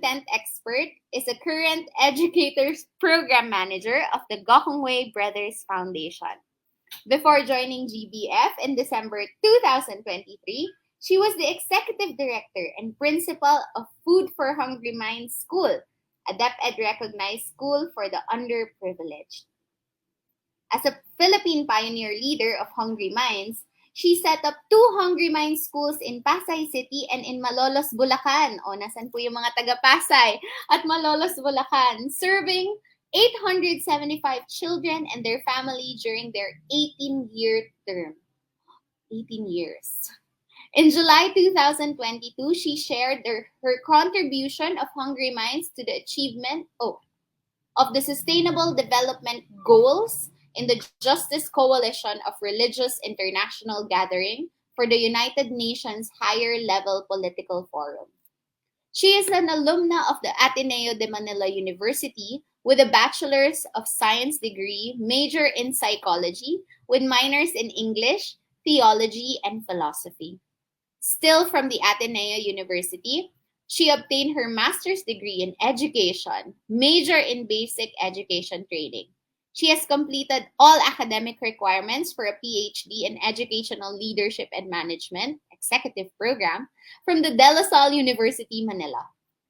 content expert, is a current educators program manager of the Gokongwei Brothers Foundation. Before joining GBF in December 2023, she was the executive director and principal of Food for Hungry Minds School, a DepEd recognized school for the underprivileged. As a Philippine pioneer leader of Hungry Minds, she set up 2 Hungry Minds schools in Pasay City and in Malolos, Bulacan. O, nasan po yung mga taga-Pasay at Malolos, Bulacan, serving 875 children and their family during their 18-year term. 18 years. In July 2022, she shared her contribution of Hungry Minds to the achievement of the Sustainable Development Goals in the Justice Coalition of Religious International Gathering for the United Nations Higher Level Political Forum. She is an alumna of the Ateneo de Manila University with a Bachelor's of Science degree, major in psychology, with minors in English, theology, and philosophy. Still from the Ateneo University, she obtained her master's degree in education, major in basic education training. She has completed all academic requirements for a PhD in Educational Leadership and Management Executive Program from the De La Salle University, Manila.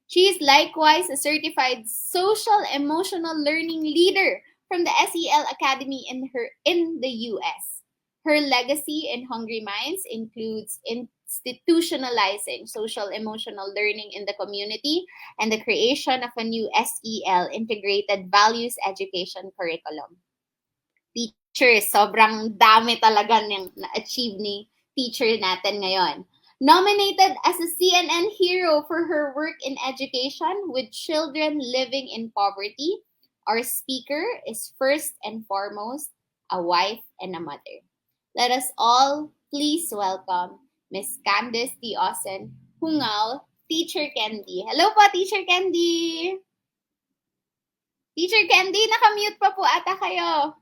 She is likewise a certified social emotional learning leader from the SEL Academy in the US. Her legacy in Hungry Minds includes institutionalizing social emotional learning in the community and the creation of a new SEL Integrated Values Education Curriculum. Teachers, sobrang dami talaga ng na-achieve ni teacher natin ngayon. Nominated as a CNN hero for her work in education with children living in poverty, our speaker is first and foremost a wife and a mother. Let us all please welcome Ms. Candice Diosen Hungal, Teacher Candy. Hello po, Teacher Candy! Teacher Candy, nakamute pa po ata kayo.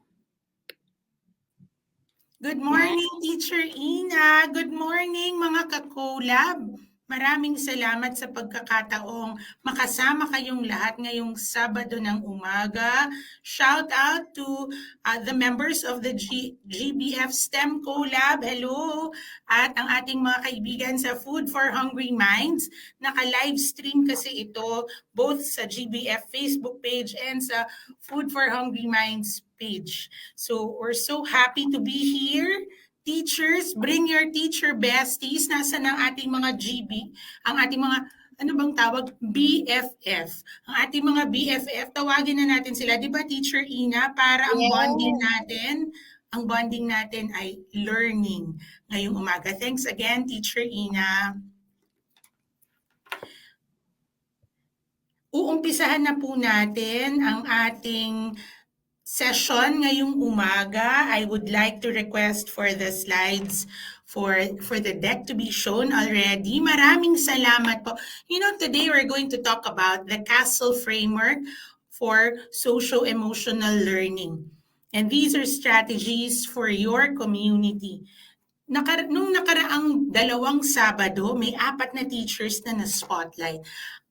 Good morning, Teacher Ina. Good morning, mga ka-collab. Maraming salamat sa pagkakataong makasama kayong lahat ngayong Sabado ng umaga. Shout out to the members of the GBF STEM Collab. Hello! At ang ating mga kaibigan sa Food for Hungry Minds. Naka-livestream kasi ito both sa GBF Facebook page and sa Food for Hungry Minds page. So we're so happy to be here. Teachers, bring your teacher besties. Nasaan ang ating mga GB? Ang ating mga, ano bang tawag? BFF. Ang ating mga BFF, tawagin na natin sila. Di ba, Teacher Ina? Para ang bonding natin ay learning ngayong umaga. Thanks again, Teacher Ina. Uumpisahan na po natin ang ating session ngayong umaga. I would like to request for the slides for the deck to be shown already. Maraming salamat po. You know, today we're going to talk about the CASTLE framework for socio-emotional learning. And these are strategies for your community. Nung nakaraang 2 Sabado, may 4 na teachers na na-spotlight.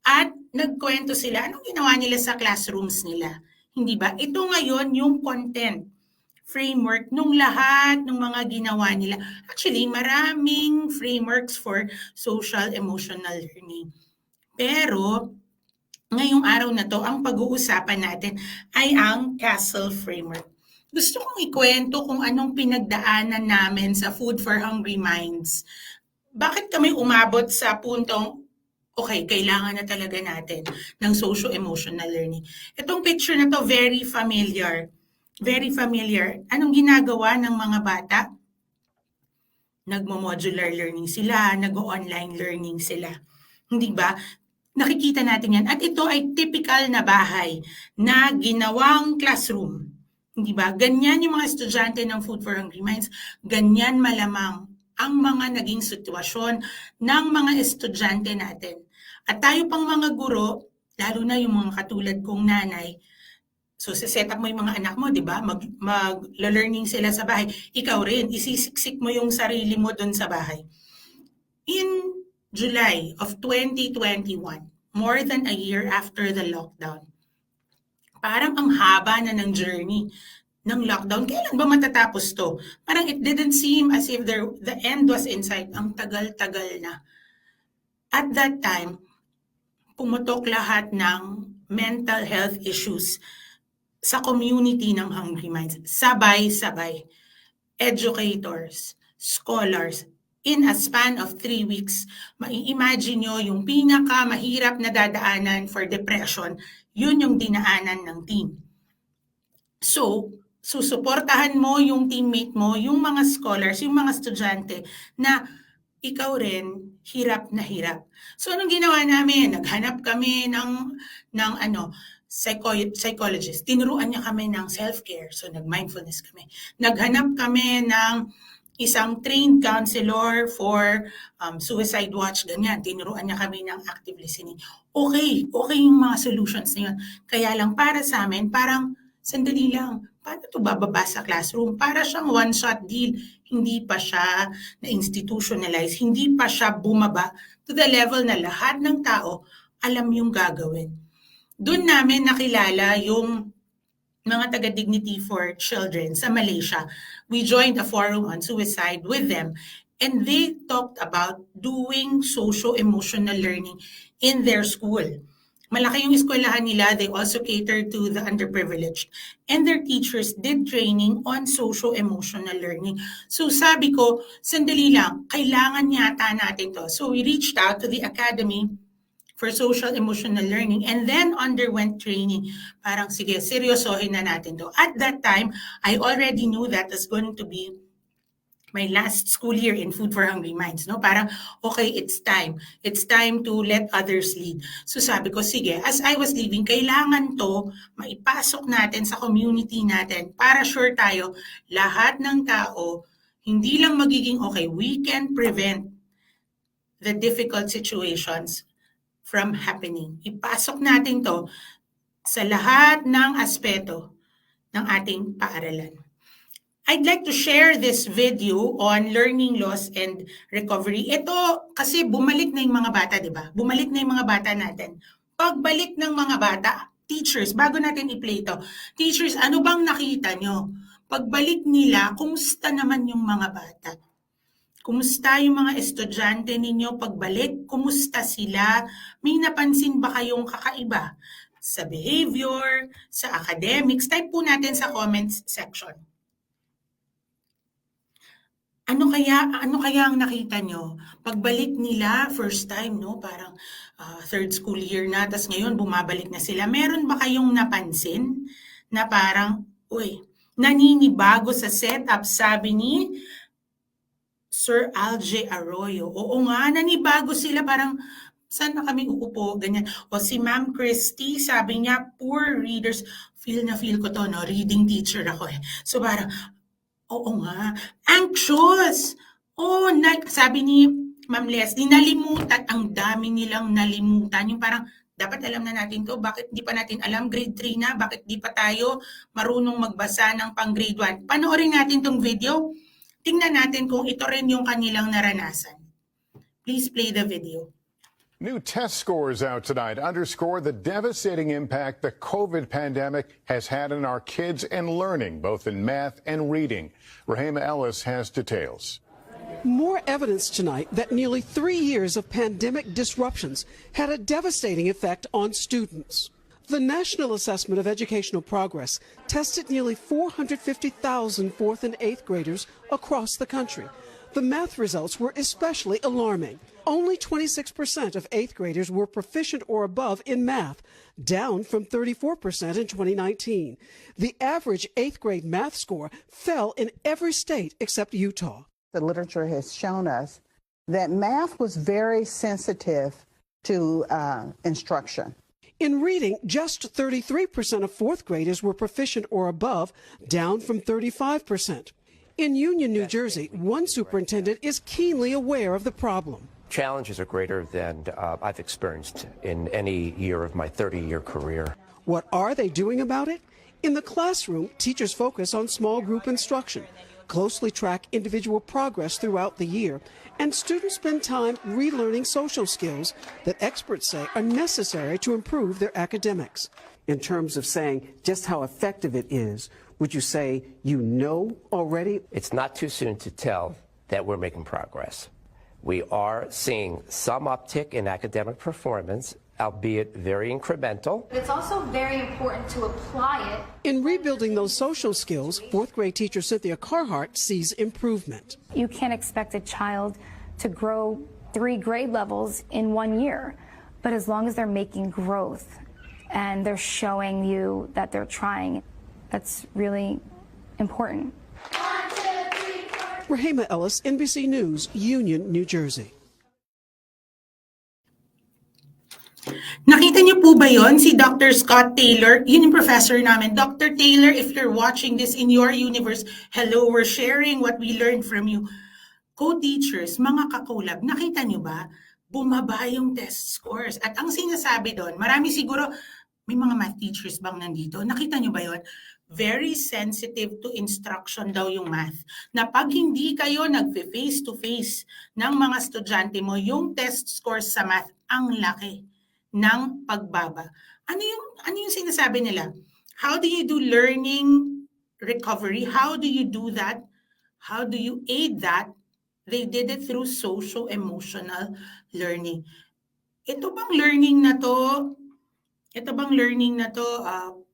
At nagkwento sila, anong ginawa nila sa classrooms nila. Hindi ba? Ito ngayon yung content framework nung lahat ng mga ginawa nila. Actually, maraming frameworks for social emotional learning. Pero, ngayong araw na to, ang pag-uusapan natin ay ang CASTLE framework. Gusto kong ikwento kung anong pinagdaanan namin sa Food for Hungry Minds. Bakit kami umabot sa puntong okay, kailangan na talaga natin ng socio-emotional learning. Itong picture na to, very familiar. Very familiar. Anong ginagawa ng mga bata? Nagmo-modular learning sila, nag-online learning sila. Hindi ba? Nakikita natin yan. At ito ay typical na bahay na ginawang classroom. Hindi ba? Ganyan yung mga estudyante ng Food for Hungry Minds. Ganyan malamang ang mga naging sitwasyon ng mga estudyante natin. At tayo pang mga guro, lalo na yung mga katulad kong nanay, so set up mo yung mga anak mo, di ba? Mag-learning sila sa bahay. Ikaw rin, isisiksik mo yung sarili mo dun sa bahay. In July of 2021, more than a year after the lockdown. Parang ang haba na ng journey ng lockdown. Kailan ba matatapos to? Parang it didn't seem as if the end was in sight. Ang tagal-tagal na. At that time, pumutok lahat ng mental health issues sa community ng Hungry Minds. Sabay-sabay. Educators, scholars, in a span of 3 weeks, mai-imagine nyo yung pinakamahirap na dadaanan for depression, yun yung dinaanan ng team. So, susuportahan mo yung teammate mo, yung mga scholars, yung mga estudyante na ikaw rin hirap na hirap. So, anong ginawa namin? Naghanap kami ng psychologist. Tinuruan niya kami ng self-care. So, nag-mindfulness kami. Naghanap kami ng isang trained counselor for suicide watch, ganyan. Tinuruan niya kami ng active listening. Okay yung mga solutions na yun. Kaya lang para sa amin, parang sandali lang, paano ito bababa sa classroom? Para siyang one-shot deal. Hindi pa siya na-institutionalize, hindi pa siya bumaba to the level na lahat ng tao alam yung gagawin. Doon namin nakilala yung mga taga-Dignity for Children sa Malaysia. We joined a forum on suicide with them, and they talked about doing socio-emotional learning in their school. Malaki yung eskwelahan nila. They also cater to the underprivileged. And their teachers did training on socio-emotional learning. So sabi ko, sandali lang, kailangan yata natin to. So we reached out to the Academy for Social Emotional Learning and then underwent training. Parang sige, seryosohin na natin to. At that time, I already knew that was going to be my last school year in Food for Hungry Minds, no? Parang, okay, it's time. It's time to let others lead. So sabi ko, sige, as I was leaving, kailangan to maipasok natin sa community natin para sure tayo, lahat ng tao, hindi lang magiging okay, we can prevent the difficult situations from happening. Ipasok natin to sa lahat ng aspeto ng ating paaralan. I'd like to share this video on learning loss and recovery. Ito kasi bumalik na yung mga bata, di ba? Bumalik na yung mga bata natin. Pagbalik ng mga bata, teachers, bago natin i-play ito, teachers, ano bang nakita nyo? Pagbalik nila, kumusta naman yung mga bata? Kumusta yung mga estudyante ninyo pagbalik? Kumusta sila? May napansin ba kayong kakaiba sa behavior, sa academics? Type po natin sa comments section. Ano kaya ang nakita nyo? Pagbalik nila, first time, no? Parang third school year na, tas ngayon bumabalik na sila. Meron ba kayong napansin na parang, naninibago sa setup, sabi ni Sir Alje Arroyo. Oo nga, nanibago sila, parang saan na kami uupo, ganyan. O si Ma'am Christy, sabi niya, poor readers, feel ko to, no? Reading teacher ako eh. So parang, oo nga. Anxious. Sabi ni Ma'am Leslie, nalimutan. Ang dami nilang nalimutan. Yung parang, dapat alam na natin to. Bakit di pa natin alam? Grade 3 na. Bakit di pa tayo marunong magbasa ng pang grade 1? Panoorin natin tong video. Tingnan natin kung ito rin yung kanilang naranasan. Please play the video. New test scores out tonight underscore the devastating impact the COVID pandemic has had on our kids and learning, both in math and reading. Rahema Ellis has details. More evidence tonight that nearly 3 years of pandemic disruptions had a devastating effect on students. The National Assessment of Educational Progress tested nearly 450,000 4th and 8th graders across the country. The math results were especially alarming. Only 26% of 8th graders were proficient or above in math, down from 34% in 2019. The average 8th grade math score fell in every state except Utah. The literature has shown us that math was very sensitive to instruction. In reading, just 33% of 4th graders were proficient or above, down from 35%. In Union, New Jersey, one superintendent is keenly aware of the problem. Challenges are greater than I've experienced in any year of my 30-year career. What are they doing about it? In the classroom, teachers focus on small group instruction. closely track individual progress throughout the year, and students spend time relearning social skills that experts say are necessary to improve their academics. In terms of saying just how effective it is, would you say you know already? It's not too soon to tell that we're making progress. We are seeing some uptick in academic performance, albeit very incremental. It's also very important to apply it. In rebuilding those social skills, fourth grade teacher Cynthia Carhart sees improvement. You can't expect a child to grow 3 grade levels in 1 year, but as long as they're making growth and they're showing you that they're trying, that's really important. Rahema Ellis, NBC News, Union, New Jersey. Nakita niyo po ba yon si Dr. Scott Taylor? Yun yung professor namin. Dr. Taylor, if you're watching this in your universe, hello, we're sharing what we learned from you. Co-teachers, mga kakulab, nakita niyo ba? Bumaba yung test scores. At ang sinasabi doon, marami siguro, may mga math teachers bang nandito? Nakita niyo ba yon? Very sensitive to instruction daw yung math. Na pag hindi kayo nag-face-to-face ng mga estudyante mo, yung test scores sa math, ang laki ng pagbaba. Ano yung sinasabi nila? How do you do learning recovery? How do you do that? How do you aid that? They did it through socio-emotional learning. Ito bang learning na to,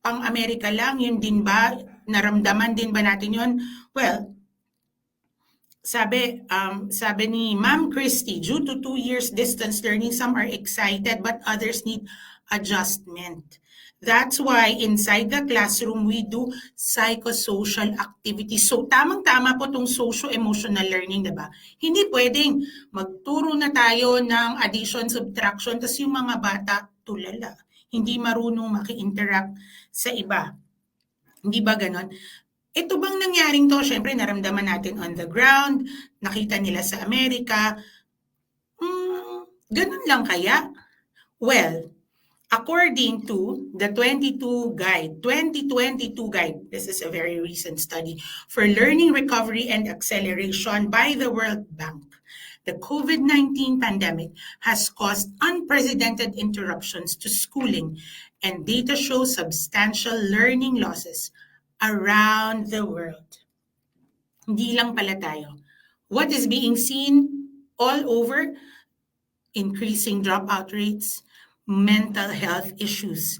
pang-Amerika lang? Yun din ba? Naramdaman din ba natin yun? Well, sabi ni Ma'am Christy, due to 2 years distance learning, some are excited but others need adjustment. That's why inside the classroom, we do psychosocial activities. So tamang-tama po itong socio-emotional learning, diba? Hindi pwedeng magturo na tayo ng addition, subtraction, tapos yung mga bata tulala. Hindi marunong maki-interact sa iba. Hindi ba ganon? Ito bang nangyaring to? Siyempre, naramdaman natin on the ground, nakita nila sa Amerika. Ganun lang kaya? Well, according to the 2022 guide, this is a very recent study for learning recovery and acceleration by the World Bank. The COVID-19 pandemic has caused unprecedented interruptions to schooling, and data shows substantial learning losses around the world. Hindi lang pala tayo. What is being seen all over? Increasing dropout rates, mental health issues.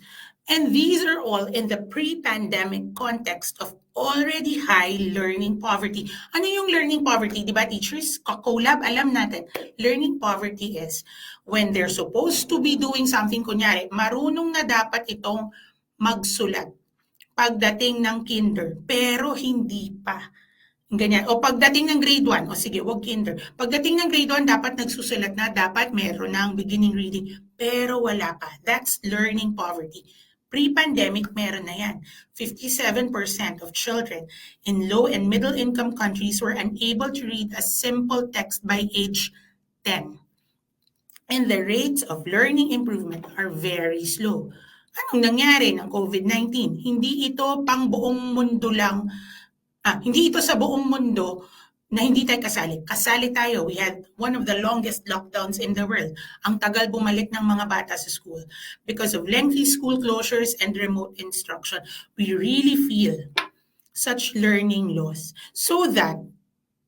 And these are all in the pre-pandemic context of already high learning poverty. Ano yung learning poverty? Di ba, teachers? Kakulab, alam natin. Learning poverty is when they're supposed to be doing something, kunyari, marunong na dapat itong magsulat pagdating ng kinder, pero hindi pa. Ganyan. O pagdating ng grade 1, o sige, wag kinder. Pagdating ng grade 1, dapat nagsusulat na, dapat meron ng beginning reading, pero wala pa. That's learning poverty. Pre-pandemic, meron na yan. 57% of children in low and middle income countries were unable to read a simple text by age 10. And the rates of learning improvement are very slow. Anong nangyari ng COVID-19? Hindi ito pang buong mundo lang, hindi ito sa buong mundo na hindi tayo kasali. Kasali tayo. We had one of the longest lockdowns in the world. Ang tagal bumalik ng mga bata sa school. Because of lengthy school closures and remote instruction, we really feel such learning loss. So that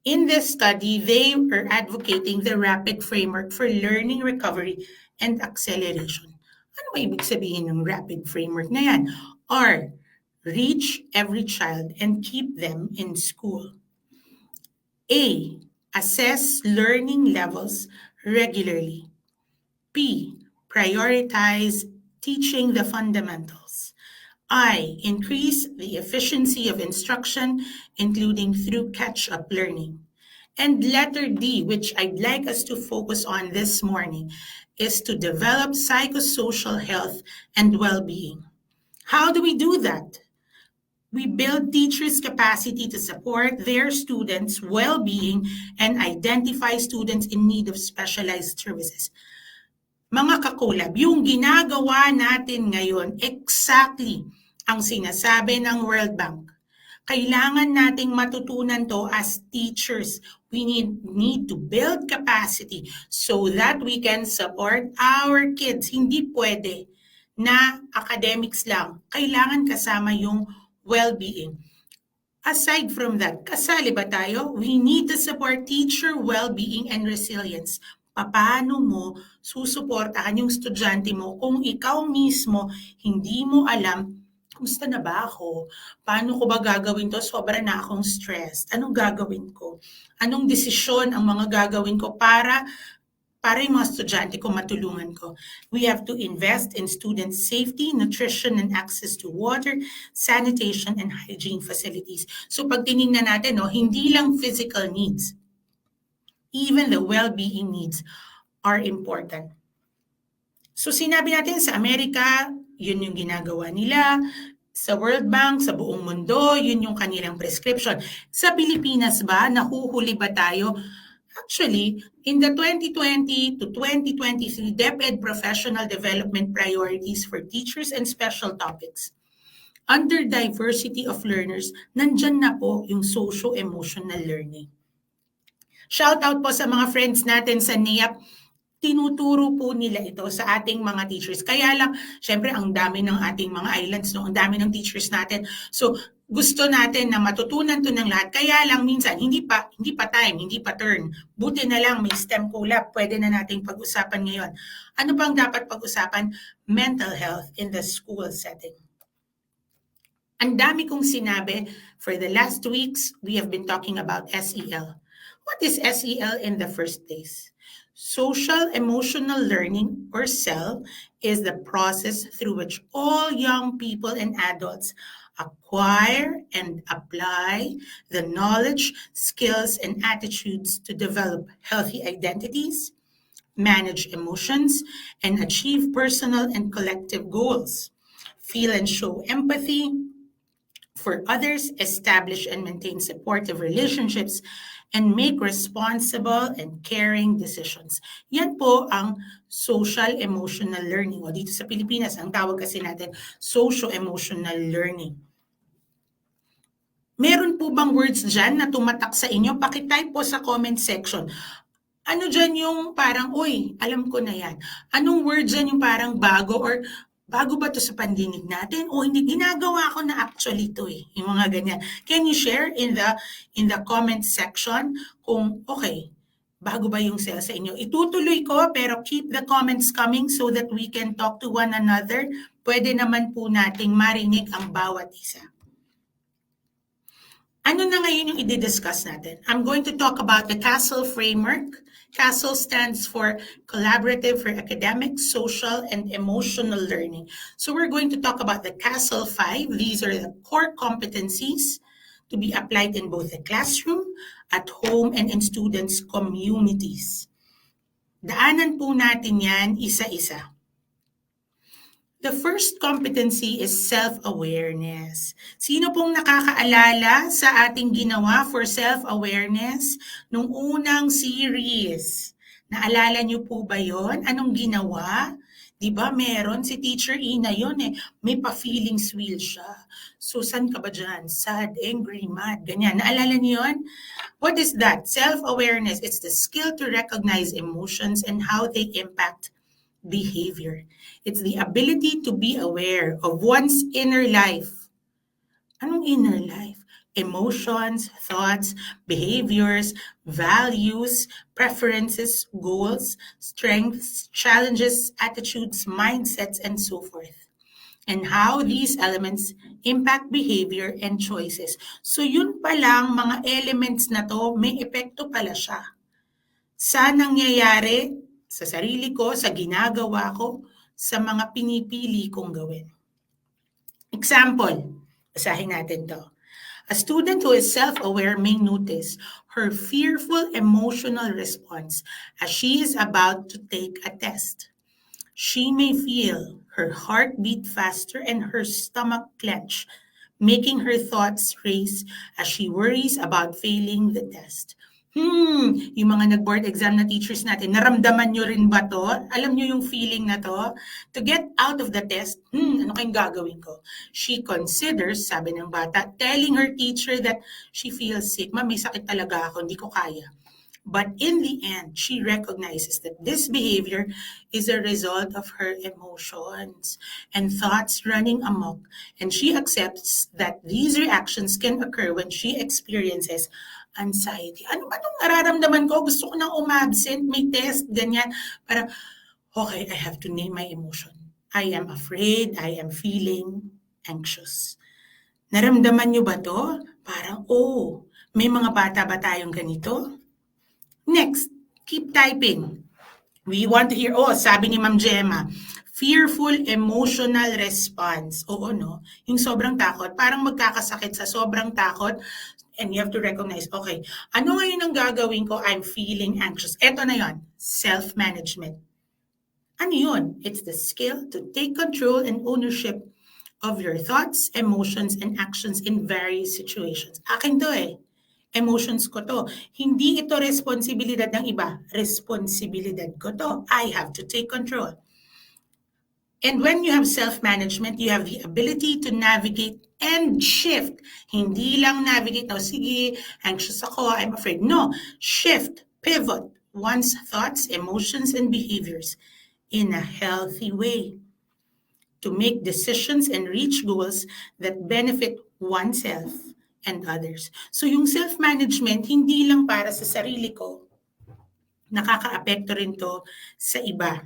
in this study, they are advocating the rapid framework for learning recovery and acceleration. Ano ba ibig sabihin ng rapid framework na yan? R, reach every child and keep them in school. A, assess learning levels regularly. B, prioritize teaching the fundamentals. I, increase the efficiency of instruction, including through catch-up learning. And letter D, which I'd like us to focus on this morning, is to develop psychosocial health and well-being. How do we do that? We build teachers' capacity to support their students' well-being and identify students in need of specialized services. Mga kakulab, yung ginagawa natin ngayon, exactly ang sinasabi ng World Bank. Kailangan nating matutunan to as teachers. We need to build capacity so that we can support our kids. Hindi pwede na academics lang. Kailangan kasama yung well-being. Aside from that, kasali ba tayo? We need to support teacher well-being and resilience. Paano mo susuportahan yung estudyante mo kung ikaw mismo hindi mo alam, kumusta na ba ako? Paano ko ba gagawin to? Sobra na akong stressed. Anong gagawin ko? Anong desisyon ang mga gagawin ko para yung mga estudyante ko matulungan ko? We have to invest in student safety, nutrition, and access to water, sanitation, and hygiene facilities. So pag tinignan natin, hindi lang physical needs, even the well-being needs are important. So sinabi natin sa Amerika, yun yung ginagawa nila. Sa World Bank, sa buong mundo, yun yung kanilang prescription. Sa Pilipinas ba, nahuhuli ba tayo? Actually, in the 2020 to 2023 DepEd Professional Development Priorities for Teachers and Special Topics, under diversity of learners, nandyan na po yung socio-emotional learning. Shout out po sa mga friends natin sa NIAP. Tinuturo po nila ito sa ating mga teachers. Kaya lang, syempre, ang dami ng ating mga islands, ang dami ng teachers natin. So, gusto natin na matutunan to ng lahat. Kaya lang, minsan, hindi pa time, hindi pa turn. Buti na lang, may STEM collab. Pwede na nating pag-usapan ngayon. Ano bang dapat pag-usapan? Mental health in the school setting. Ang dami kong sinabi. For the last weeks, we have been talking about SEL. What is SEL in the first place? Social Emotional Learning, or SEL, is the process through which all young people and adults acquire and apply the knowledge, skills, and attitudes to develop healthy identities, manage emotions, and achieve personal and collective goals, feel and show empathy for others, establish and maintain supportive relationships, and make responsible and caring decisions. Yan po ang social-emotional learning. O dito sa Pilipinas, ang tawag kasi natin, socio-emotional learning. Meron po bang words dyan na tumatak sa inyo? Pakitype po sa comment section. Ano dyan yung parang, uy, alam ko na yan. Anong word dyan yung parang bago or bago ba to sa pandinig natin o hindi ginagawa ko na actually to yung mga ganyan. Can you share in the comment section kung okay, bago ba yung SEL sa inyo? Itutuloy ko pero keep the comments coming so that we can talk to one another. Pwede naman po nating marinig ang bawat isa. Ano na ngayon yung i-discuss natin? I'm going to talk about the CASEL framework. CASEL stands for Collaborative for Academic, Social, and Emotional Learning. So we're going to talk about the CASEL 5. These are the core competencies to be applied in both the classroom, at home, and in students' communities. Daanan po natin yan isa-isa. The first competency is self-awareness. Sino pong nakakaalala sa ating ginawa for self-awareness nung unang series? Naalala niyo po ba yon? Anong ginawa? Diba meron? Si Teacher Ina yon may pa-feelings wheel siya. So saan ka ba dyan? Sad, angry, mad, ganyan. Naalala niyo yon? What is that? Self-awareness. It's the skill to recognize emotions and how they impact behavior. It's the ability to be aware of one's inner life. Anong inner life? Emotions, thoughts, behaviors, values, preferences, goals, strengths, challenges, attitudes, mindsets, and so forth. And how these elements impact behavior and choices. So yun palang mga elements na to, may epekto pala siya sa nangyayari sa sarili ko, sa ginagawa ko, sa mga pinipili kong gawin. Example, basahin natin to. A student who is self-aware may notice her fearful emotional response as she is about to take a test. She may feel her heart beat faster and her stomach clench, making her thoughts race as she worries about failing the test. Yung mga nag-board exam na teachers natin, naramdaman nyo rin ba to? Alam nyo yung feeling na to? To get out of the test, ano kayong gagawin ko? She considers, sabi ng bata, telling her teacher that she feels sick. Ma'am, may sakit talaga ako, hindi ko kaya. But in the end, she recognizes that this behavior is a result of her emotions and thoughts running amok. And she accepts that these reactions can occur when she experiences anxiety. Ano ba itong nararamdaman ko? Gusto ko nang umabsent, may test, ganyan. Parang, okay, I have to name my emotion. I am afraid, I am feeling anxious. Naramdaman nyo ba to? Parang, may mga bata ba tayong ganito? Next, keep typing. We want to hear, sabi ni Ma'am Gemma, fearful emotional response. Oo, no? Yung sobrang takot, parang magkakasakit sa sobrang takot, and you have to recognize, okay, ano ngayon ang gagawin ko? I'm feeling anxious. Eto na yon, self-management. Ano yun? It's the skill to take control and ownership of your thoughts, emotions, and actions in various situations. Akin to emotions ko to. Hindi ito responsibilidad ng iba. Responsibilidad ko to. I have to take control. And when you have self-management, you have the ability to navigate and shift. Hindi lang navigate, sige, anxious ako, I'm afraid. No, shift, pivot one's thoughts, emotions, and behaviors in a healthy way to make decisions and reach goals that benefit oneself and others. So yung self-management, hindi lang para sa sarili ko, nakaka-apekto rin to sa iba.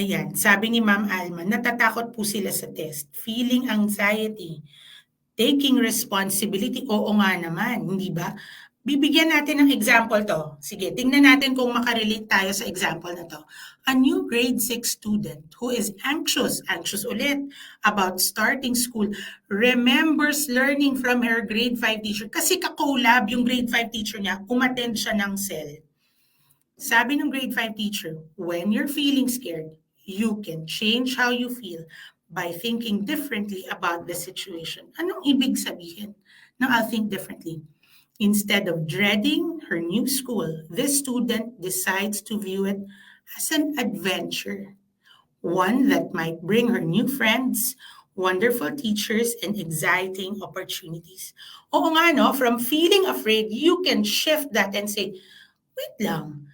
Ayan, sabi ni Ma'am Alma, natatakot po sila sa test, feeling anxiety, taking responsibility, oo nga naman, hindi ba? Bibigyan natin ng example to. Sige, tingnan natin kung makarelate tayo sa example na to. A new grade 6 student who is anxious ulit about starting school, remembers learning from her grade 5 teacher. Kasi ka-collab yung grade 5 teacher niya, umattend siya ng cell. Sabi ng grade 5 teacher, when you're feeling scared, you can change how you feel by thinking differently about the situation. Anong ibig sabihin ng I'll think differently? Instead of dreading her new school, this student decides to view it as an adventure, one that might bring her new friends, wonderful teachers, and exciting opportunities. Oo nga, no? From feeling afraid, you can shift that and say, wait lang,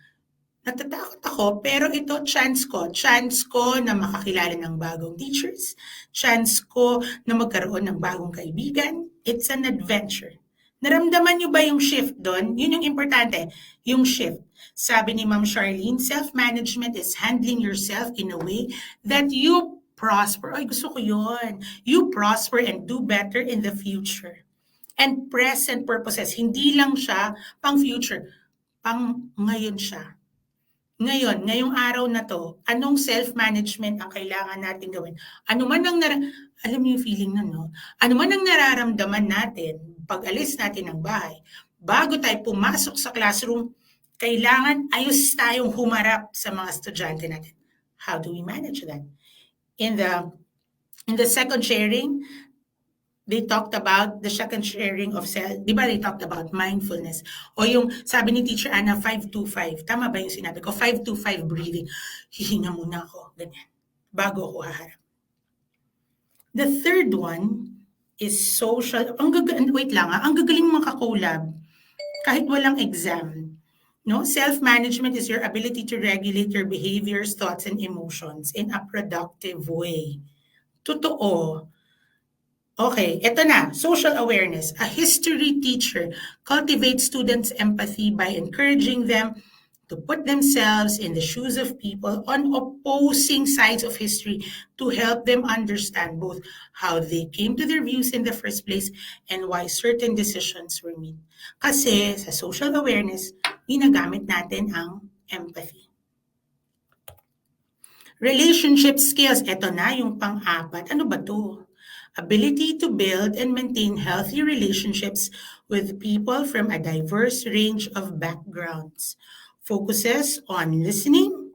natatakot ako, pero ito chance ko na makakilala ng bagong teachers, chance ko na magkaroon ng bagong kaibigan. It's an adventure. Naramdaman nyo ba yung shift doon? Yun yung importante, yung shift. Sabi ni Ma'am Charlene, self-management is handling yourself in a way that you prosper. Ay, gusto ko yun. You prosper and do better in the future. And present purposes, hindi lang siya pang future, pang ngayon siya. Ngayon, ngayong araw na to, anong self-management ang kailangan natin gawin? Ano man ang alam niyo yung feeling na, no? Ano man ang nararamdaman natin, pag-alis natin ng bahay, bago tayo pumasok sa classroom, kailangan ayos tayong humarap sa mga estudyante natin. How do we manage that? In the second sharing, they talked about the second sharing of self. Di ba they talked about mindfulness? O yung sabi ni Teacher Anna, 5-2-5. Tama ba yung sinabi ko? 5-2-5 breathing. Hihinga muna ako. Ganyan. Bago ako haharap. The third one is social. Wait lang ang gagaling mga ka-collab. Kahit walang exam. No? Self-management is your ability to regulate your behaviors, thoughts, and emotions in a productive way. Totoo. Okay, eto na, social awareness. A history teacher cultivates students' empathy by encouraging them to put themselves in the shoes of people on opposing sides of history to help them understand both how they came to their views in the first place and why certain decisions were made. Kasi sa social awareness, ginagamit natin ang empathy. Relationship skills, eto na yung pang-apat. Ano ba to? Ability to build and maintain healthy relationships with people from a diverse range of backgrounds. Focuses on listening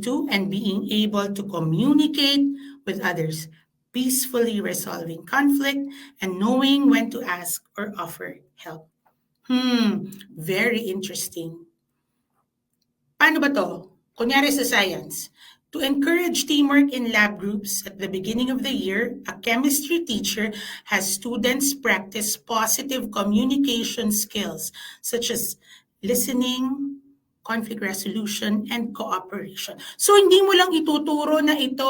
to and being able to communicate with others, peacefully resolving conflict, and knowing when to ask or offer help. Very interesting. Paano ba to? Kunyari sa science, to encourage teamwork in lab groups at the beginning of the year, a chemistry teacher has students practice positive communication skills such as listening, conflict resolution, and cooperation. So hindi mo lang ituturo na ito,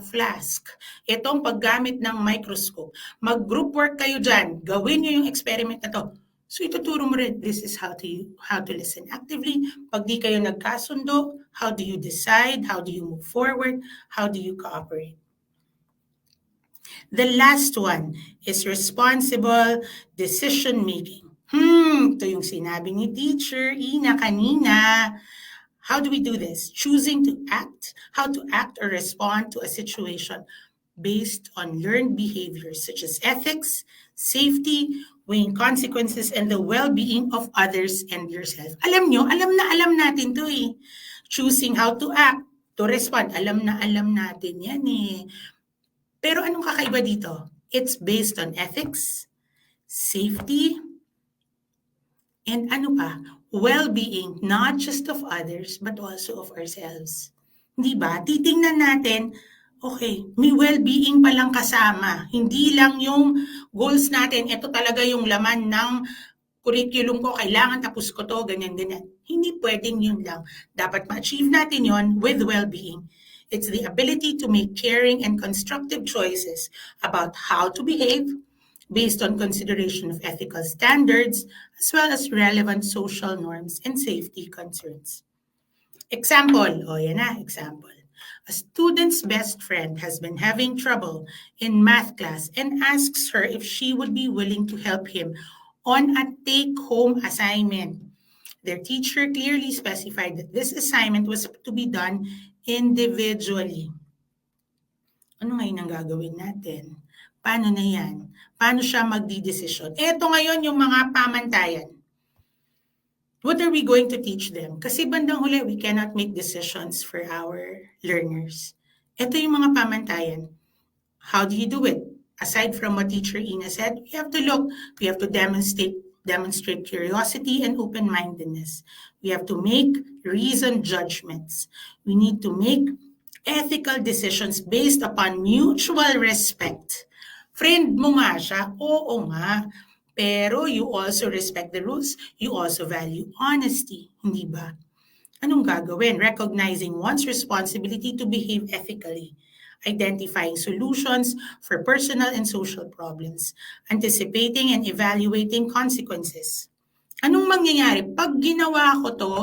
Flask, itong paggamit ng microscope. Mag-group work kayo dyan. Gawin nyo yung experiment na to. So ituturo mo rin, this is how to listen actively. Pag di kayo nagkasundo, how do you decide? How do you move forward? How do you cooperate? The last one is responsible decision making. Ito yung sinabi ni Teacher Ina kanina. How do we do this? Choosing to act, how to act or respond to a situation based on learned behaviors such as ethics, safety, weighing consequences, and the well-being of others and yourself. Alam nyo, alam natin to eh. Choosing how to act, to respond, alam natin yan eh. Pero anong kakaiba dito? It's based on ethics, safety, and ano pa? Well-being, not just of others, but also of ourselves. Di ba? Titingnan natin, okay, may well-being palang kasama. Hindi lang yung goals natin, ito talaga yung laman ng curriculum ko, kailangan tapos ko to, ganyan. Hindi pwedeng yun lang. Dapat ma-achieve natin yun with well-being. It's the ability to make caring and constructive choices about how to behave based on consideration of ethical standards, as well as relevant social norms and safety concerns. Example, example. A student's best friend has been having trouble in math class and asks her if she would be willing to help him on a take-home assignment. Their teacher clearly specified that this assignment was to be done individually. Ano ngayon ang gagawin natin? Paano na yan? Paano siya magdidesisyon? Ito ngayon yung mga pamantayan. What are we going to teach them? Kasi bandang huli, we cannot make decisions for our learners. Ito yung mga pamantayan. How do you do it? Aside from what Teacher Ina said, we have to look, we have to demonstrate curiosity and open-mindedness. We have to make reasoned judgments. We need to make ethical decisions based upon mutual respect. Friend mo nga siya, oo nga, pero you also respect the rules, you also value honesty, hindi ba? Anong gagawin? Recognizing one's responsibility to behave ethically, identifying solutions for personal and social problems, anticipating and evaluating consequences. Anong mangyayari? Pag ginawa ko to,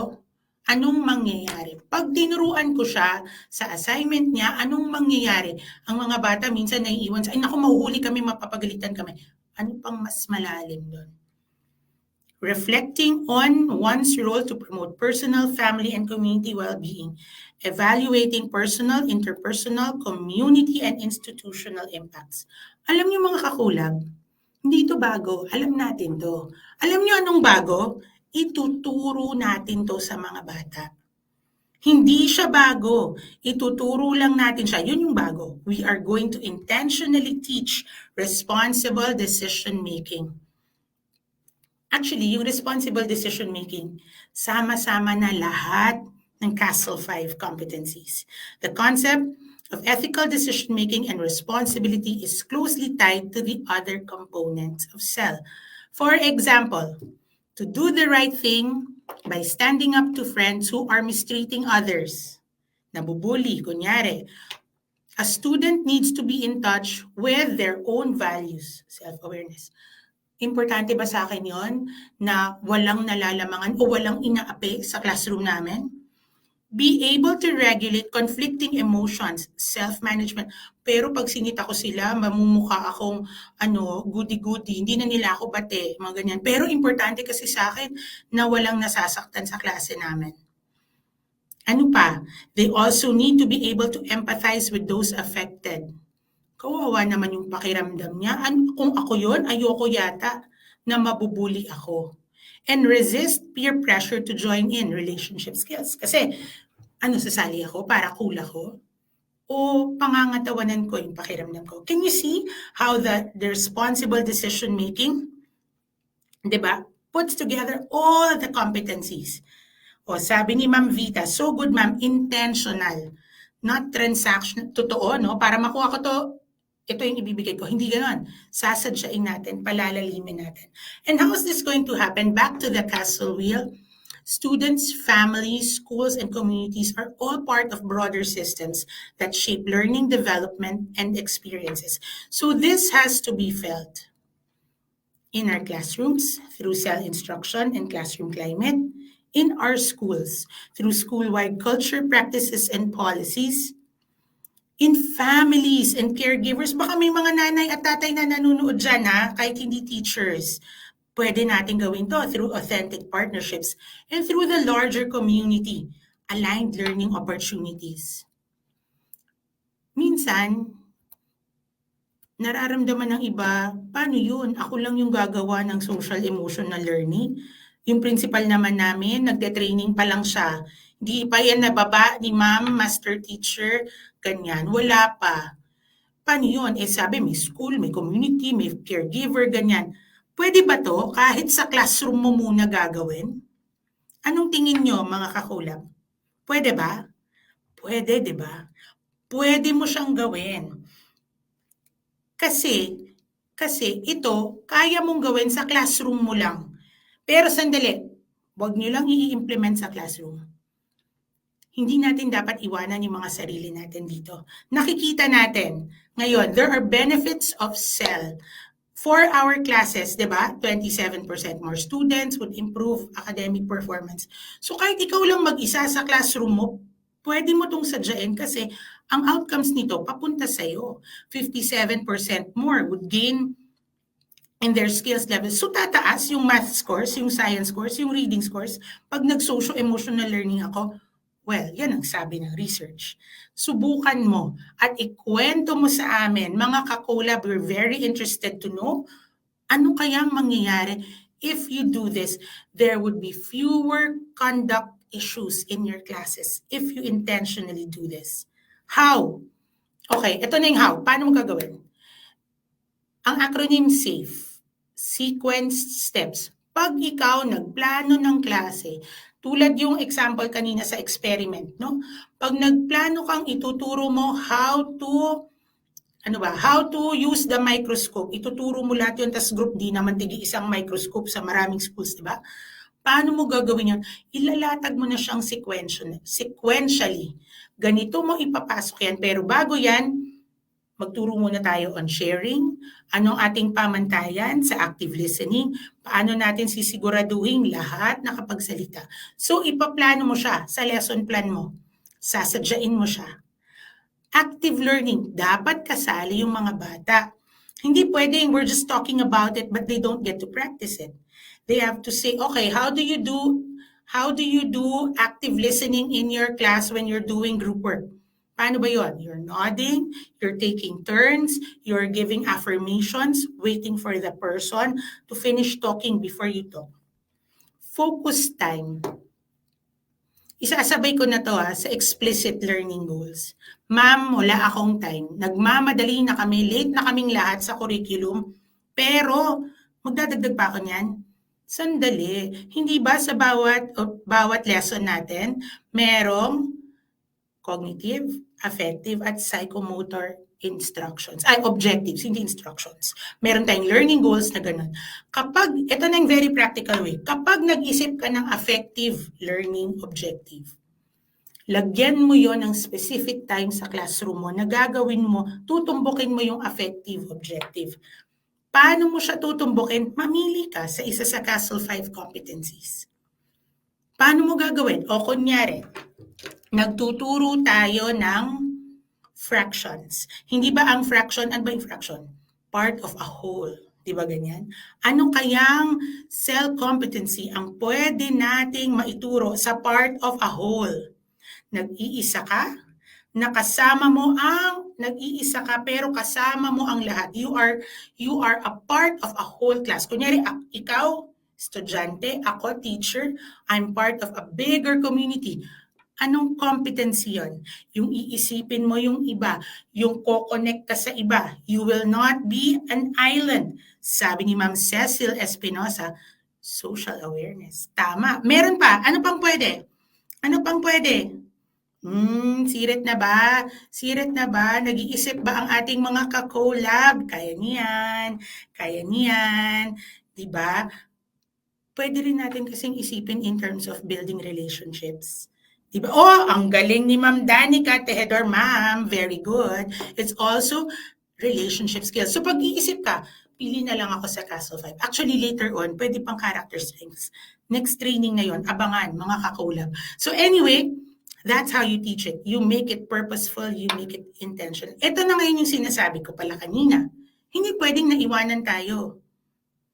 anong mangyayari? Pag tinuruan ko siya sa assignment niya, anong mangyayari? Ang mga bata minsan naiiwan sa, ay naku, mahuhuli kami, mapapagalitan kami. Ano pang mas malalim doon? Reflecting on one's role to promote personal, family, and community well-being. Evaluating personal, interpersonal, community, and institutional impacts. Alam niyo mga kakulab, hindi ito bago. Alam natin to. Alam niyo anong bago? Ituturo natin to sa mga bata. Hindi siya bago. Ituturo lang natin siya. Yun yung bago. We are going to intentionally teach responsible decision-making. Actually, yung responsible decision-making, sama-sama na lahat ng CASEL 5 competencies. The concept of ethical decision-making and responsibility is closely tied to the other components of CEL. For example, to do the right thing by standing up to friends who are mistreating others. Nabubuli, kunyari. A student needs to be in touch with their own values, self-awareness. Importante ba sa akin yon na walang nalalamangan o walang inaapi sa classroom namin? Be able to regulate conflicting emotions, self-management. Pero pag sinita ko sila, mamumukha akong goody-goody, hindi na nila ako bate, mga ganyan. Pero importante kasi sa akin na walang nasasaktan sa klase namin. Ano pa? They also need to be able to empathize with those affected. Kawawa naman yung pakiramdam niya. Kung ako yun, ayoko yata na mabubuli ako. And resist peer pressure to join in relationship skills. Kasi, sasali ako para cool ako? O pangangatawanan ko yung pakiramdam ko? Can you see how the responsible decision-making, di ba? puts together all the competencies. O sabi ni Ma'am Vita, so good ma'am, intentional, not transactional. Totoo, no? Para makuha ko to, ito yung ibibigay ko. Hindi ganon. Sasadyain natin, palalalimin natin. And how is this going to happen? Back to the castle wheel. Students, families, schools, and communities are all part of broader systems that shape learning, development, and experiences. So this has to be felt in our classrooms through cell instruction and classroom climate, in our schools through school-wide culture, practices, and policies, in families and caregivers. Baka may mga nanay at tatay na nanonood dyan, ha? Kahit hindi teachers. Pwede natin gawin to through authentic partnerships and through the larger community, aligned learning opportunities. Minsan, nararamdaman ng iba, paano yun? Ako lang yung gagawa ng social emotional learning. Yung principal naman namin, nagte-training pa lang siya. Hindi pa yan nababa ni ma'am, master teacher, ganyan. Wala pa. Paano yun? Sabi, may school, may community, may caregiver, ganyan. Pwede ba to kahit sa classroom mo muna gagawin? Anong tingin nyo, mga kakulab? Pwede ba? Pwede, di ba? Pwede mo siyang gawin. Kasi ito, kaya mong gawin sa classroom mo lang. Pero sandali, huwag nyo lang i-implement sa classroom. Hindi natin dapat iwanan yung mga sarili natin dito. Nakikita natin, ngayon, there are benefits of CEL. For our classes, di ba? 27% more students would improve academic performance. So kahit ikaw lang mag-isa sa classroom mo, pwede mo itong sadyain kasi ang outcomes nito papunta sa'yo. 57% more would gain in their skills levels. So tataas yung math scores, yung science scores, yung reading scores. Pag nag-socio-emotional learning ako, well, yan ang sabi ng research. Subukan mo at ikwento mo sa amin, mga kakulab, we're very interested to know ano kayang mangyayari if you do this. There would be fewer conduct issues in your classes if you intentionally do this. How? Okay, ito na yung how. Paano mo gagawin? Ang acronym SAFE. Sequenced steps. Pag ikaw nagplano ng klase, tulad yung example kanina sa experiment, no? Pag nagplano kang ituturo mo how to use the microscope, ituturo mo lahat yun, tas group D naman tigi isang microscope sa maraming schools, di ba? Paano mo gagawin yun? Ilalatag mo na siyang sequentially. Ganito mo ipapasok yan, pero bago yan, magturo muna tayo on sharing, anong ating pamantayan sa active listening, paano natin sisiguraduhin lahat nakapagsalita. So ipaplano mo siya sa lesson plan mo, sasadyain mo siya. Active learning, dapat kasali yung mga bata. Hindi pwedeng we're just talking about it but they don't get to practice it. They have to say, okay, how do you do active listening in your class when you're doing group work? Paano ba yun? You're nodding, you're taking turns, you're giving affirmations, waiting for the person to finish talking before you talk. Focus time. Isasabay ko na to sa explicit learning goals. Ma'am, wala akong time. Nagmamadali na kami, late na kaming lahat sa curriculum, pero magdadagdag pa ako niyan. Sandali, hindi ba sa bawat lesson natin, merong cognitive, affective, at psychomotor instructions. Objectives, hindi instructions. Meron tayong learning goals na ganun. Ito na yung very practical way, kapag nag-isip ka ng affective learning objective, lagyan mo yon ng specific time sa classroom mo na gagawin mo, tutumbukin mo yung affective objective. Paano mo siya tutumbukin? Mamili ka sa isa sa Castle 5 competencies. Paano mo gagawin? O kunyari, nagtuturo tayo ng fractions. Hindi ba ang fraction, ano ba yung fraction? Part of a whole. Di ba ganyan? Ano kayang cell competency ang pwede nating maituro sa part of a whole? Nag-iisa ka, nag-iisa ka pero kasama mo ang lahat. You are a part of a whole class. Kunyari, ikaw, estudyante, ako, teacher, I'm part of a bigger community. Anong competency yon? Yung iisipin mo yung iba, yung ko-connect ka sa iba. You will not be an island. Sabi ni Ma'am Cecil Espinosa, Social awareness. Tama. Meron pa. Ano pang pwede? Ano pang pwede? Sirit na ba? Sirit na ba? Nag-iisip ba ang ating mga ka-collab? Kaya niyan. Kaya niyan. Diba? Pwede rin natin kasing isipin in terms of building relationships. Diba? Oh, ang galing ni Ma'am Danica Tejedor, ma'am. Very good. It's also relationship skills. So pag-iisip ka, pili na lang ako sa Castle 5. Actually, later on, pwede pang character strengths. Next training na yon, abangan, mga ka-collab. So anyway, that's how you teach it. You make it purposeful, you make it intentional. Ito na ngayon yung sinasabi ko pala kanina. Hindi pwedeng naiwanan tayo.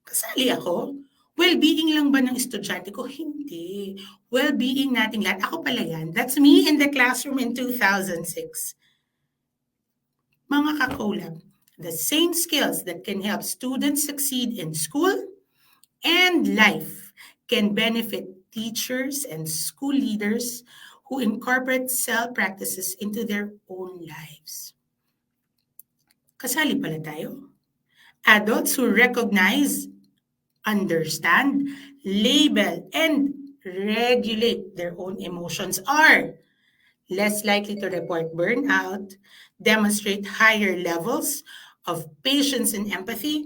Kasali ako. Well-being lang ba ng estudyante ko? Hindi. Well-being nating lahat. Ako pala yan. That's me in the classroom in 2006. Mga ka-collab, the same skills that can help students succeed in school and life can benefit teachers and school leaders who incorporate SEL practices into their own lives. Kasali pala tayo. Adults who recognize, understand, label, and regulate their own emotions are less likely to report burnout, demonstrate higher levels of patience and empathy,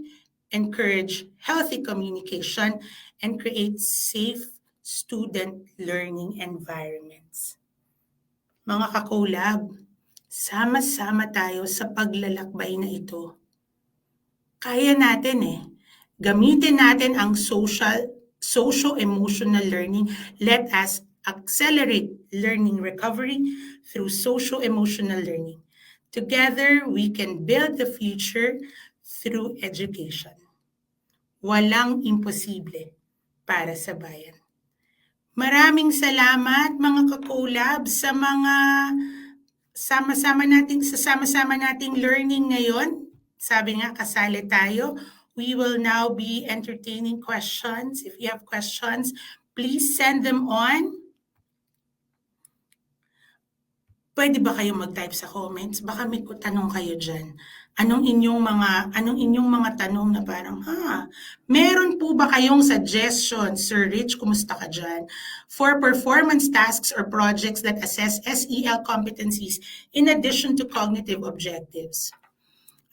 encourage healthy communication, and create safe student learning environments. Mga ka-collab, sama-sama tayo sa paglalakbay na ito. Kaya natin eh. Gamitin natin ang socio-emotional learning. Let us accelerate learning recovery through socio-emotional learning. Together, we can build the future through education. Walang imposible para sa bayan. Maraming salamat mga ka-collab sa mga sama-sama nating learning ngayon. Sabi nga, kasali tayo. We will now be entertaining questions. If you have questions, please send them on. Pwede ba kayo mag-type sa comments? Baka may tanong kayo dyan. Anong inyong mga tanong na parang, meron po ba kayong suggestions, Sir Rich, kumusta ka dyan, for performance tasks or projects that assess SEL competencies in addition to cognitive objectives?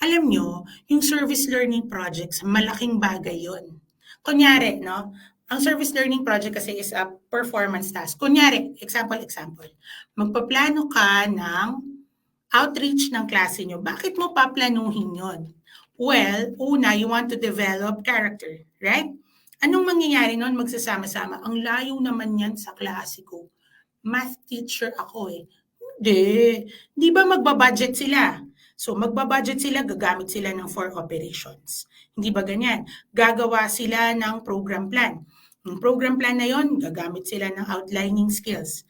Alam nyo, yung service learning projects, malaking bagay yon. Kunyari, no? Ang service learning project kasi is a performance task. Kunyari, example, magpaplano ka ng outreach ng klase nyo. Bakit mo paplanuhin yon? Well, una, you want to develop character, right? Anong mangyayari nun? Magsasama-sama. Ang layo naman yan sa klase ko. Math teacher ako eh. Hindi. Di ba magbabudget sila? So magbabudget sila, gagamit sila ng 4 operations. Hindi ba ganyan? Gagawa sila ng program plan. Yung program plan na yon, gagamit sila ng outlining skills.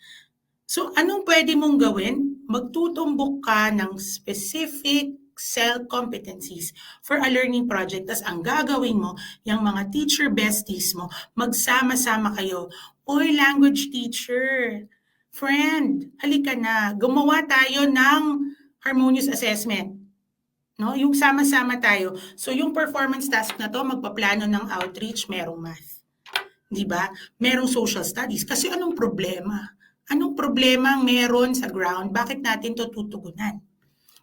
So anong pwede mong gawin? Magtutumbok ka ng specific SEL competencies for a learning project. Tapos ang gagawin mo, yung mga teacher besties mo, magsama-sama kayo. Oy, language teacher, friend, halika na. Gumawa tayo ng harmonious assessment. No? Yung sama-sama tayo. So yung performance task na to, magpaplano ng outreach, merong math. Di ba? Merong social studies. Kasi anong problema? Anong problema ang meron sa ground? Bakit natin to tutugunan?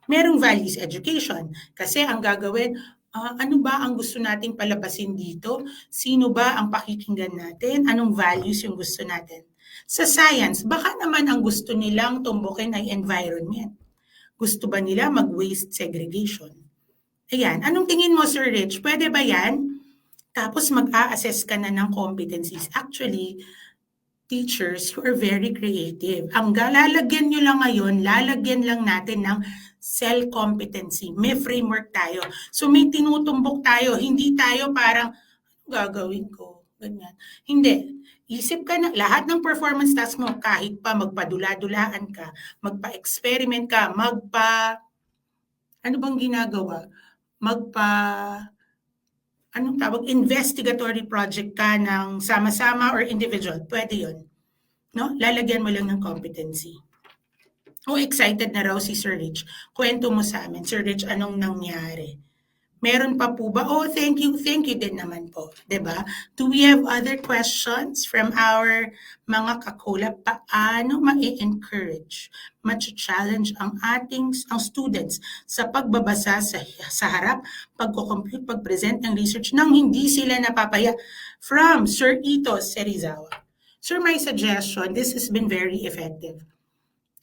Merong values education. Kasi ang gagawin, ano ba ang gusto nating palabasin dito? Sino ba ang pakikinggan natin? Anong values yung gusto natin? Sa science, baka naman ang gusto nilang tumbukin ay environment. Gusto ba nila mag-waste segregation? Ayan, anong tingin mo, Sir Rich? Pwede ba yan? Tapos mag-a-assess ka na ng competencies. Actually, teachers who are very creative. Ang lalagyan nyo lang ngayon, lalagyan lang natin ng SEL competency. May framework tayo. So may tinutumbok tayo. Hindi tayo parang, gagawin ko? Ganyan. Hindi. Isip ka na, lahat ng performance task mo, kahit pa magpadula-dulaan ka, magpa-experiment ka, ano bang ginagawa? Investigatory project ka ng sama-sama or individual, pwede yun. No? Lalagyan mo lang ng competency. Excited na raw si Sir Rich. Kwento mo sa amin, Sir Rich, anong nangyari? Meron pa po ba? Oh, thank you din naman po, 'di ba? Do we have other questions from our mga kakulab? Paano ma-encourage, ma-challenge ang students sa pagbabasa sa harap, pagko-compute, pag-present ng research nang hindi sila napapaya? From Sir Ito Serizawa. Sir, my suggestion, this has been very effective.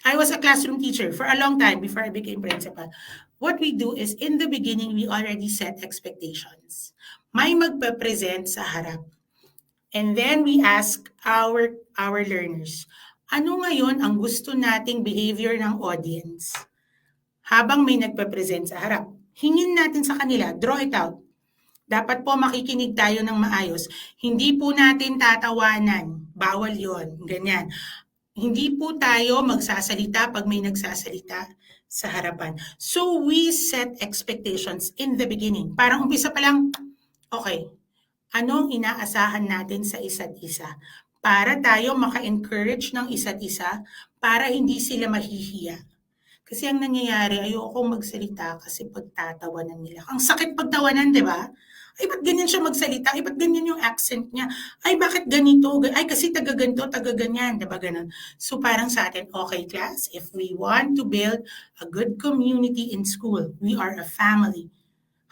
I was a classroom teacher for a long time before I became principal. What we do is, in the beginning, we already set expectations. May magpe-present sa harap. And then we ask our learners, ano ngayon ang gusto nating behavior ng audience? Habang may nagpe-present sa harap, hingin natin sa kanila, draw it out. Dapat po makikinig tayo ng maayos. Hindi po natin tatawanan. Bawal yon, ganyan. Hindi po tayo magsasalita pag may nagsasalita sa harapan. So we set expectations in the beginning. Parang umpisa pa lang, okay, anong inaasahan natin sa isa't isa? Para tayo maka-encourage ng isa't isa, para hindi sila mahihiya. Kasi ang nangyayari, ayoko magsalita kasi pagtatawanan nila. Ang sakit pagtawanan, di ba? Ay, ba't ganyan siya magsalita? Ay, ba't ganyan yung accent niya? Ay, bakit ganito? Ay, kasi taga-ganito, taga-ganyan. Diba ganun? So, parang sa atin, okay, class, if we want to build a good community in school, we are a family.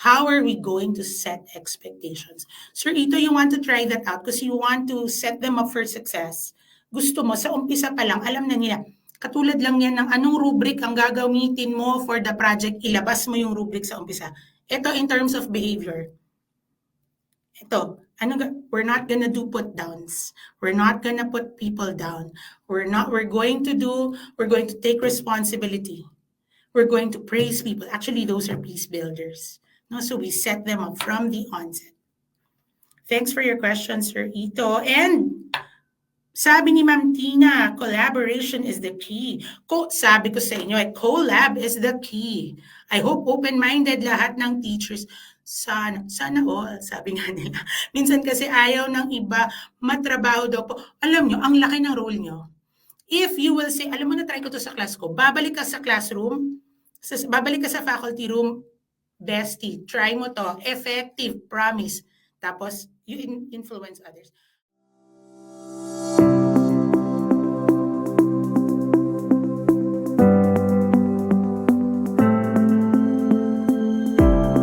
How are we going to set expectations? Sir Ito, you want to try that out because you want to set them up for success. Gusto mo, sa umpisa pa lang, alam na nila, katulad lang yan ng anong rubric ang gagamitin mo for the project, ilabas mo yung rubric sa umpisa. Ito in terms of behavior. Ito, we're not gonna do put downs. We're not gonna put people down. We're going to take responsibility. We're going to praise people. Actually, those are peace builders. No, so we set them up from the onset. Thanks for your question, Sir Ito. And sabi ni Ma'am Tina, collaboration is the key. Sabi ko sa inyo, collab is the key. I hope open-minded lahat ng teachers. Sana all, sabi nga nila. Minsan kasi ayaw ng iba, matrabaho daw po. Alam nyo, ang laki ng role nyo. If you will say, alam mo na, try ko to sa class ko, babalik ka sa classroom, babalik ka sa faculty room, bestie, try mo to, effective, promise. Tapos, you influence others.